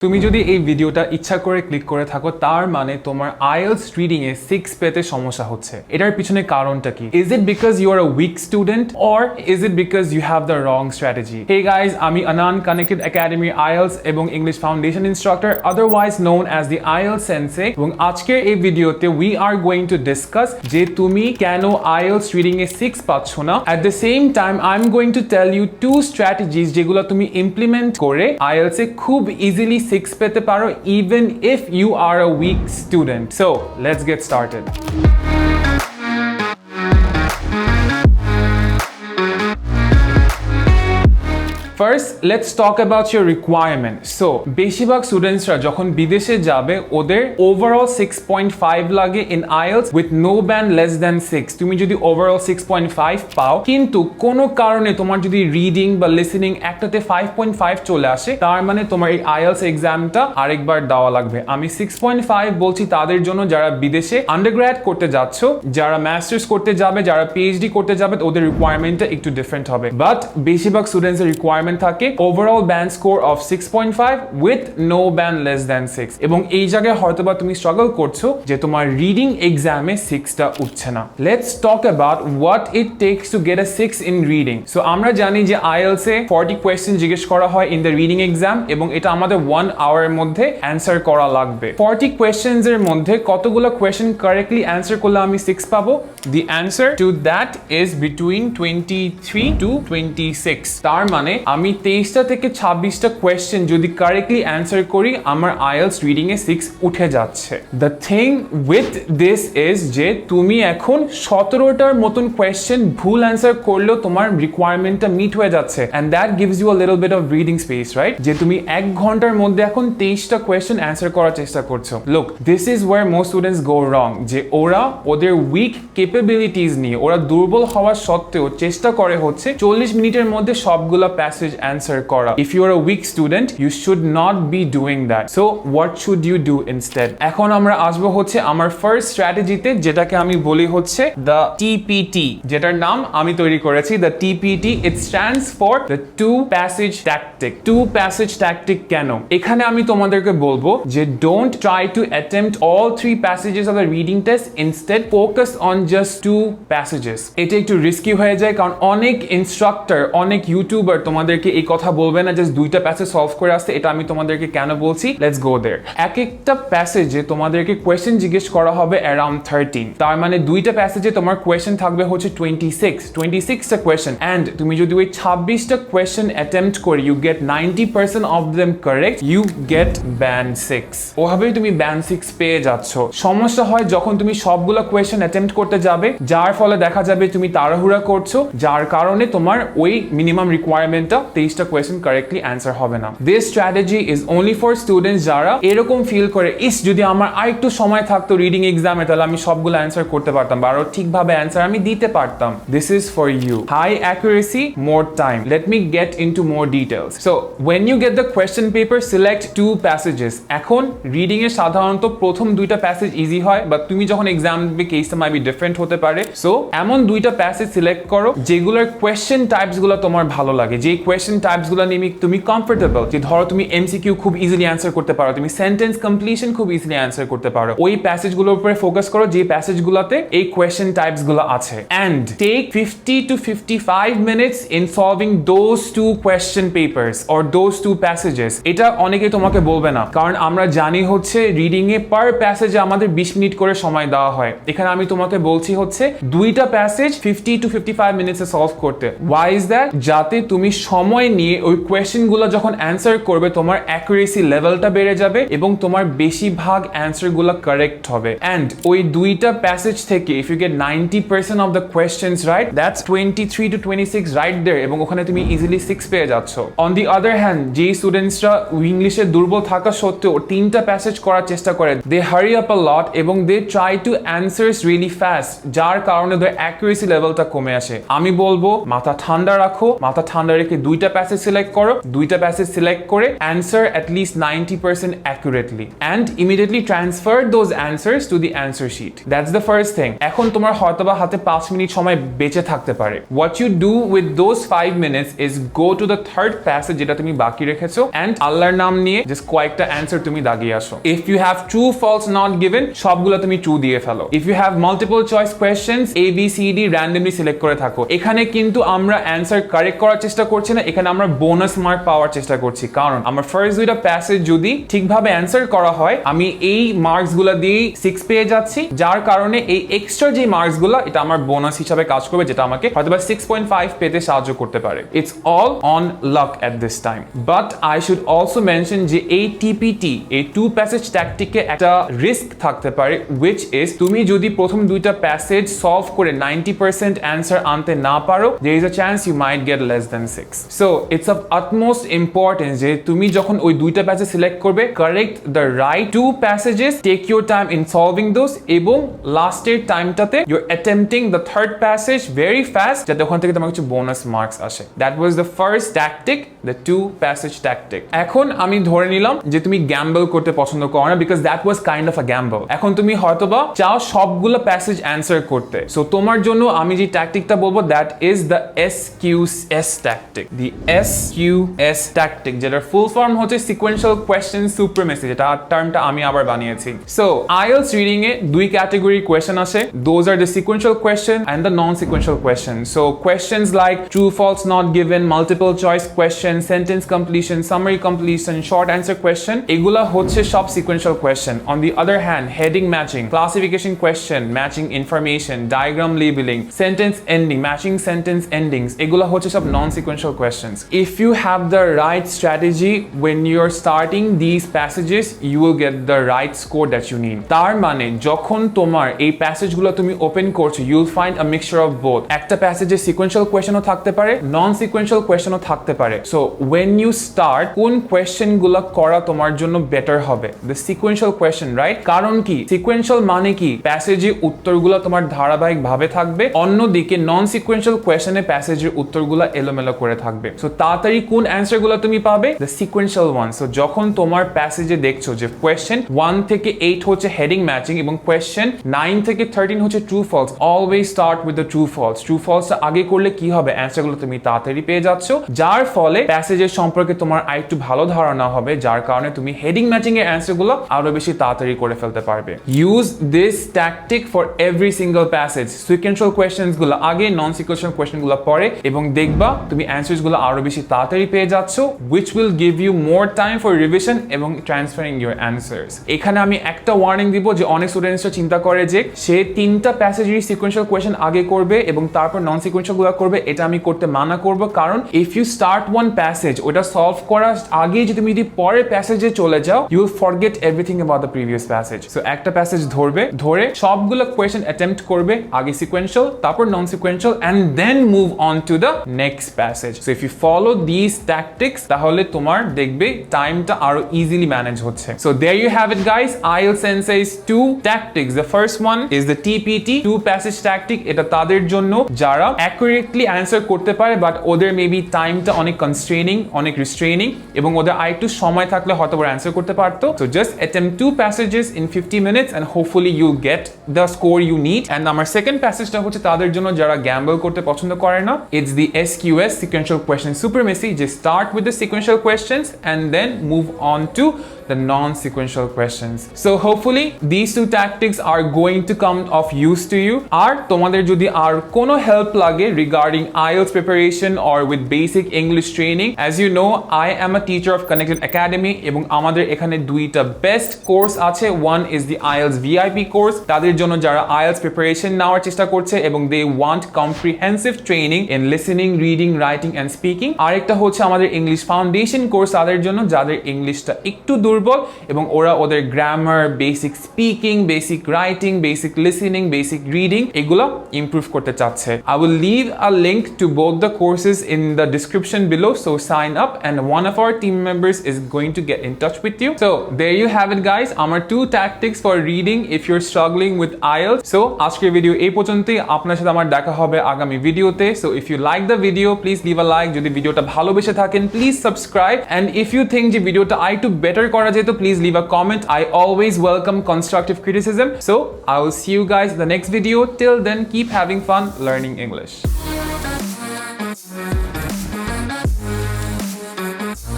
তুমি যদি এই ভিডিওটা ইচ্ছা করে ক্লিক করে থাকো তার মানে তোমার আইএলটিএস রিডিং এ 6 পেতে সমস্যা হচ্ছে। এটার পিছনে কারণটা কি? Is it because you are a weak student or is it because you have the wrong strategy? Hey guys, আমি আনান কানেক্টেড একাডেমি আইএলটিএস এবং English foundation instructor, otherwise known as the IELTS sensei, এবং আজকের এই ভিডিওতে we are going to discuss যে তুমি কেন IELTS reading এ 6 পাচ্ছ না। At the same time I am going to tell you 2 strategies যেগুলো তুমি ইমপ্লিমেন্ট করে আইএলটিএস এ খুব ইজিলি 6 পেতে পারো even if you are a weak student. So let's get started. First, let's talk about your requirement. So, বেশিরভাগ স্টুডেন্টসরা যখন বিদেশে যাবে ওদের ওভারঅল 6.5 লাগে in IELTS with no band less than 6. তুমি যদি ওভারঅল 6.5 পাও কিন্তু কোনো কারণে তোমার যদি রিডিং বা লিসেনিং একটাতে 5.5 চলে আসে, তার মানে তোমার এই IELTS এক্সামটা আরেকবার দেওয়া লাগবে। আমি 6.5 বলছি তাদের জন্য যারা বিদেশে আন্ডারগ্র্যাড করতে যাচ্ছ, যারা মাস্টার্স করতে যাবে, যারা পিএইচডি করতে যাবে, ওদের রিকোয়ারমেন্টটা একটু ডিফারেন্ট হবে। বাট বেশিরভাগ স্টুডেন্টসের রিকোয়ারমেন্ট থাকে overall band score of 6.5 with no band less than 6। এবং এই জায়গায় হয়তোবা তুমি স্ট্রাগল করছো যে তোমার রিডিং এক্সামে 6টা উঠছে না। Let's talk about what it tax to get a 6 in reading. So আমরা জানি যে আইএলটিএস এ 40 কোয়েশ্চেন জিজ্ঞেস করা হয় ইন দ্য রিডিং এক্সাম এবং এটা আমাদের 1 আওয়ারের মধ্যে অ্যান্সার করা লাগবে। 40 কোয়েশ্চেনস এর মধ্যে কতগুলো কোয়েশ্চেন কারেক্টলি অ্যান্সার করলে আমি 6 পাবো? The answer to that is between 23 to 26। তার মানে আমি 23টা থেকে 26টা কোয়েশ্চেন যদি কারেক্টলি অ্যান্সার করি আমার আইএলটিএস রিডিং এ 6 উঠে যাচ্ছে। The thing with this is যে তুমি এখন 17টার মতন কোয়েশ্চেন ভুল অ্যান্সার করলেও তোমার রিকোয়ারমেন্টটা মিট হয়ে যাচ্ছে, and that gives you a little bit of reading space, right? যে তুমি 1 ঘন্টার মধ্যে এখন 23টা কোয়েশ্চেন অ্যান্সার করার চেষ্টা করছো। Look, this is where most students go wrong, যে ওরা ওদের উইক ক্যাপাবিলিটিস নিয়ে, ওরা দুর্বল হওয়া সত্ত্বেও চেষ্টা করে হচ্ছে 40 মিনিটের মধ্যে সবগুলো প্যাসেজ answer করা। If you are a weak student, you should not be doing that. So what should you do instead? এখন আমরা আসবো হচ্ছে আমার ফার্স্ট স্ট্র্যাটেজিতে, যেটাকে আমি বলি হচ্ছে the TPT, যেটার নাম আমি তৈরি করেছি the TPT. It stands for the two passage tactic. Two passage tactic কেন? এখানে আমি তোমাদেরকে বলবো যে don't try to attempt all 3 passages of the reading test. Instead focus on just 2 passages. এটা একটু রিস্কি হয়ে যায় কারণ অনেক ইনস্ট্রাক্টর, অনেক ইউটিউবার তোমাদেরকে এই কথা বলবে না জাস্ট 2টা প্যাসেজ সলভ করে আসতে। এটা আমি তোমাদেরকে কেন বলছি, লেটস গো देयर। এক একটা প্যাসেজে তোমাদেরকে কোয়েশ্চেন জিজ্ঞেস করা হবে अराउंड 13। তার মানে 2টা প্যাসেজে তোমার কোয়েশ্চেন থাকবে হচ্ছে 26টা কোয়েশ্চেন, এন্ড তুমি যদি ওই 26টা কোয়েশ্চেন অ্যাটেম্পট করে you get 90% of them correct, you get band 6। ওভাবেই তুমি ব্যান্ড 6 পেয়ে যাচ্ছ। সমস্যা হয় যখন তুমি সবগুলো কোয়েশ্চেন অ্যাটেম্পট করতে যাবে, যার ফলে দেখা যাবে তুমি তাড়াহুড়া করছো, যার কারণে তোমার ওই মিনিমাম রিকোয়ারমেন্টটা 23টা কোয়েশ্চেন কারেক্টলি অ্যান্সার হবে না। This strategy is only for students যারা এরকম ফিল করে ইস যদি আমার আরেকটু সময় থাকতো রিডিং এক্সামে তাহলে আমি সবগুলো অ্যান্সার করতে পারতাম বা আরো ঠিকভাবে অ্যান্সার আমি দিতে পারতাম। This is for you. High accuracy, more time. Let me get into more details. So when you get the question paper, select 2 passages. এখন রিডিং এর সাধারণত প্রথম 2টা প্যাসেজ ইজি হয়, বাট তুমি যখন এক্সাম দিবে কেসটা মাই বি ডিফারেন্ট হতে পারে। সো এমন 2টা প্যাসেজ সিলেক্ট করো যেগুলোর কোয়েশ্চেন টাইপস গুলো তোমার ভালো লাগে, যে কোয়েশ্চেন টাইপস গুলো নিয়ে তুমি কমফোর্টেবল। যে ধরো তুমি এমসিকিউ খুব ইজিলি অ্যান্সার করতে পারো, তুমি সেন্টেন্স কমপ্লিশন খুব ইজিলি অ্যান্সার করতে পারো, ওই প্যাসেজ গুলোর উপরে ফোকাস করো যে প্যাসেজ গুলোতে এই কোয়েশ্চেন টাইপস গুলো আছে, and take 50 to 55 minutes in solving those 2 question papers or those 2 passages. এটা অনেকে তোমাকে বলবে না কারণ আমরা জানি হচ্ছে রিডিং এ পার প্যাসেজে আমাদের 20 মিনিট করে সময় দেওয়া হয়। এখানে আমি তোমাকে বলছি হচ্ছে 2টা প্যাসেজ 50 to 55 মিনিটসে সলভ করতে। Why is that? যাতে তুমি সময় নিয়ে ওই কোয়েশ্চেন গুলো যখন অ্যান্সার করবে তোমার অ্যাকুরেসি লেভেলটা বেড়ে যাবে এবং তোমার বেশিরভাগ অ্যান্সার গুলো কারেক্ট হবে। এন্ড ওই 2টা প্যাসেজ থেকে if you get 90% of the questions right, that's 23 to 26 right there, এবং ওখানে তুমি ইজিলি 6 পেয়ে যাচ্ছ। অন দি আদার হ্যান্ড যে স্টুডেন্টসরা ইংলিশে দুর্বল থাকা সত্ত্বেও 3টা প্যাসেজ করার চেষ্টা করে, দে হারি আপ আ লট এবং they try to answers really fast, যার কারণে ওদের অ্যাকুরেসি লেভেলটা কমে আসে। আমি বলবো মাথা ঠান্ডা রাখো, মাথা ঠান্ডা রেখে 2টা প্যাসেজ সিলেক্ট করো, দুইটা প্যাসেজ সিলেক্ট করে answer at least 90% accurately and immediately transfer those answers to the answer sheet. That's the first thing. এখন তোমার হয়তোবা হাতে 5 মিনিট সময় বেঁচে থাকতে পারে. What you do with those 5 minutes is go to the third passage যেটা তুমি বাকি রেখেছো and আল্লাহর নাম নিয়ে just কয়েকটা অ্যান্সার তুমি দাগিয়ে আসো. If you have true false not given সবগুলো তুমি ট্রু দিয়ে ফেলো. If you have multiple choice questions A B C D randomly select করে থাকো, এখানে কিন্তু আমরা অ্যান্সার কারেক্ট করার চেষ্টা করছি না, এখানে আমরা বোনাস মার্ক পাওয়ার চেষ্টা করছি, কারণ আমার ফার্স্ট দুইটা প্যাসেজ যদি ঠিকভাবে অ্যান্সার করা হয় আমি এই মার্কস গুলা দিয়ে 6 পেয়ে যাচ্ছি, যার কারণে এই এক্সট্রা যে মার্কস গুলা এটা আমার বোনাস হিসাবে কাজ করবে, যেটা আমাকে হয়তোবা 6.5 পেতে সাহায্য করতে পারে. It's all on lakh at this time. But I should also mention যে এই টিপিটি এই টু প্যাসেজ ট্যাকটিকে একটা রিস্ক থাকতে পারে, which is তুমি যদি প্রথম দুইটা প্যাসেজ সলভ করে 90% অ্যান্সার আনতে না পারো, there is a chance you might get less than 6. So it's of utmost importance যে তুমি যখন ওই দুইটা প্যাসেজ সিলেক্ট করবে, correct the right two passages, take your time in solving those, এবং লাস্টের টাইমটাতে your attempting the third passage very fast, যাতে ওখান থেকে তোমার কিছু বোনাস মার্কস আসে. That was the first tactic, the two passage tactic. এখন আমি ধরে নিলাম যে তুমি গ্যাম্বল করতে পছন্দ করো না, because that was kind of a gamble. এখন তুমি হয়তোবা চাও সবগুলো প্যাসেজ অ্যান্সার করতে, সো তোমার জন্য আমি যে ট্যাকটিকটা বলবো that is the SQS tactic. The SQS tactic, যেটার ফুল ফর্ম হচ্ছে সিকোয়েন্সিয়াল কোয়েশ্চেন সুপ্রিমেসি, যেটা টার্মটা আমি আবার বানিয়েছি. সো IELTS রিডিং এ দুই ক্যাটাগরি কোয়েশ্চেন আসে. Those are the sequential question and the non sequential question. So questions like true false not given, multiple choice question, sentence completion, summary completion, short answer question, এগুলা হচ্ছে সব sequential question. On the other hand heading matching, classification question, matching information, diagram labelling, sentence ending, matching sentence endings, এগুলা হচ্ছে সব non sequential questions. If you have the right strategy when you're starting these passages, you will get the right score that you need. তার মানে যখন তোমার এই প্যাসেজগুলো তুমি open করছো, you'll find a mixture of both. একটা প্যাসেজে সিকোয়েন্সিয়াল কোয়েশ্চেনও থাকতে পারে, নন সিকোয়েন্সিয়াল কোয়েশ্চেনও থাকতে পারে. সো when you start, কোন কোয়েশ্চেনগুলো করা তোমার জন্য বেটার হবে? The sequential question, right? কারণ কি সিকোয়েন্সিয়াল মানে কি? প্যাসেজে উত্তরগুলো তোমার ধারাবাহিকভাবে থাকবে, অন্যদিকে নন সিকোয়েন্সিয়াল কোয়েশ্চেনে প্যাসেজের উত্তরগুলো এলোমেলো করে থাকবে. সো তাড়াতাড়ি কোন অ্যান্সারগুলো তুমি পাবে? The sequential one. So যখন তোমার প্যাসেজে দেখছো যে কোয়েশ্চেন 1 থেকে 8 হচ্ছে হেডিং ম্যাচিং এবং কোয়েশ্চেন 9 থেকে 13 হচ্ছে true false, always start with the true false. ট্রু ফলসটা আগে করলে কি হবে? অ্যান্সারগুলো তুমি তাড়াতাড়ি পেয়ে যাচ্ছ, যার ফলে প্যাসেজের সম্পর্কে তোমার আরেকটু ভালো ধারণা হবে, যার কারণে তুমি হেডিং ম্যাচিং এর অ্যান্সারগুলো আরো বেশি তাড়াতাড়ি করে ফেলতে পারবে. Use this tactic for every single passage. Sequential questions গুলো আগে, নন সিকোয়েন্সিয়াল কোয়েশ্চেন গুলো পরে, এবং দেখবা তুমি অ্যান্সারস গুলো আরো বেশি তাড়াতাড়ি পেয়ে যাচ্ছ, which will give you more time for revision এবং ট্রান্সফারিং your answers. এখানে আমি একটা ওয়ার্নিং দিব যে অনেক স্টুডেন্টসরা চিন্তা করে যে সে তিনটা প্যাসেজের সিকোয়েন্সিয়াল কোয়েশ্চেন আগে করবে এবং তারপর নন সিকোয়েন্সিয়াল গুলো করবে. এটা আমি করতে মানা করব, কারণ if you start one passage, ওটা সলভ করার আগে তুমি যদি পরের প্যাসেজে চলে যাও, you will forget everything about the previous passage. So একটা প্যাসেজ ধরে সবগুলো কোয়েশ্চেন অ্যাটেম্প্ট করবে, আগে সিকোয়েন্সিয়াল, তারপর non sequential, and then move on to the next passage. So if you follow this tactics, তাহলে তোমার দেখবে টাইমটা আরো ইজিলি ম্যানেজ হচ্ছে. So there you have it guys, IELTS Sensei's two tactics. The first one is the TPT, two passage tactic. এটা তাদের জন্য যারা accurately answer করতে পারে, বাট ওদের মেবি টাইমটা অনেক কনস্ট্রেনিং, অনেক রিস্ট্রেনিং, এবং ওদের আরেকটু সময় থাকলে হয়তো ওরা অ্যান্সার করতে পারতো. So just attempt two passages in 50 minutes and hopefully you'll get the score you need. And আমার second passage টা হচ্ছে তাদের জন্য যারা গ্যাম্বল করতে পছন্দ করে না. It's the SQS, sequential question supremacy. Just start with the sequential questions and then move on to the non-sequential questions. So hopefully these two tactics are going to come of use to you. আর তোমাদের যদি আর কোনো help লাগে regarding IELTS preparation or with basic English training, as you know, I am a teacher of Connected Academy এবং আমাদের এখানে দুইটা best course আছে. One is the IELTS VIP course, তাদের জন্য যারা IELTS preparation নেওয়ার চেষ্টা করছে এবং they want comprehensive training in listening, reading, writing and speaking. আরেকটা হচ্ছে আমাদের English Foundation course, তাদের জন্য যাদের ইংলিশটা একটু দুর্বল দুর্বল এবং ওরা ওদের grammar, basic speaking, basic writing, basic listening, basic reading এগুলো ইমপ্রুভ করতে চাচ্ছে। I will leave a link to both the courses in the description below, so sign up and one of our team members is going to get in touch with you. So there you have it guys, আমার 2 tactics for reading if you're struggling with IELTS. So আজকের video এই পর্যন্তই, আপনার সাথে আমার দেখা হবে আগামী ভিডিওতে। So if you like the video please leave a like, যদি ভিডিওটা ভালোবেসে থাকেন please subscribe, and if you think যে ভিডিওটা আরেকটু বেটার করা যেত please leave a comment. I always welcome constructive criticism. So I will see you guys in the next video. Till then, keep having fun learning English.